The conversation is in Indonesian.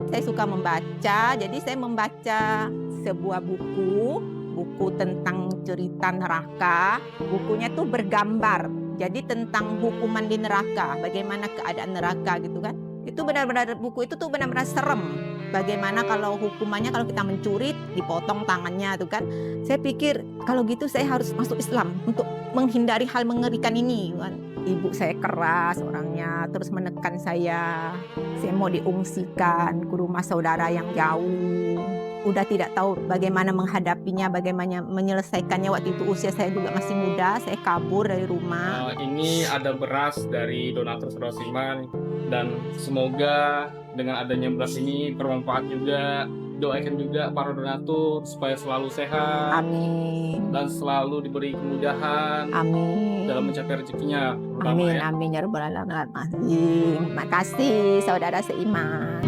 Saya suka membaca, jadi saya membaca sebuah buku tentang cerita neraka. Bukunya tuh bergambar, jadi tentang hukuman di neraka, bagaimana keadaan neraka gitu kan. Itu benar-benar buku itu tuh benar-benar serem. Bagaimana kalau hukumannya kalau kita mencuri dipotong tangannya tuh kan. Saya pikir kalau gitu saya harus masuk Islam untuk menghindari hal mengerikan ini kan. Ibu saya keras orangnya, terus menekan saya mau diungsikan ke rumah saudara yang jauh. Udah tidak tahu bagaimana menghadapinya, bagaimana menyelesaikannya. Waktu itu usia saya juga masih muda, saya kabur dari rumah. Ini ada beras dari donatur Saudara Siman, dan semoga dengan adanya beras ini bermanfaat juga. Doakan juga para donatur supaya selalu sehat Amin. dan selalu diberi kemudahan Amin. dalam mencapai rezekinya, terutama Amin, ya. amin ya rabbal alamin. Makasih saudara seiman.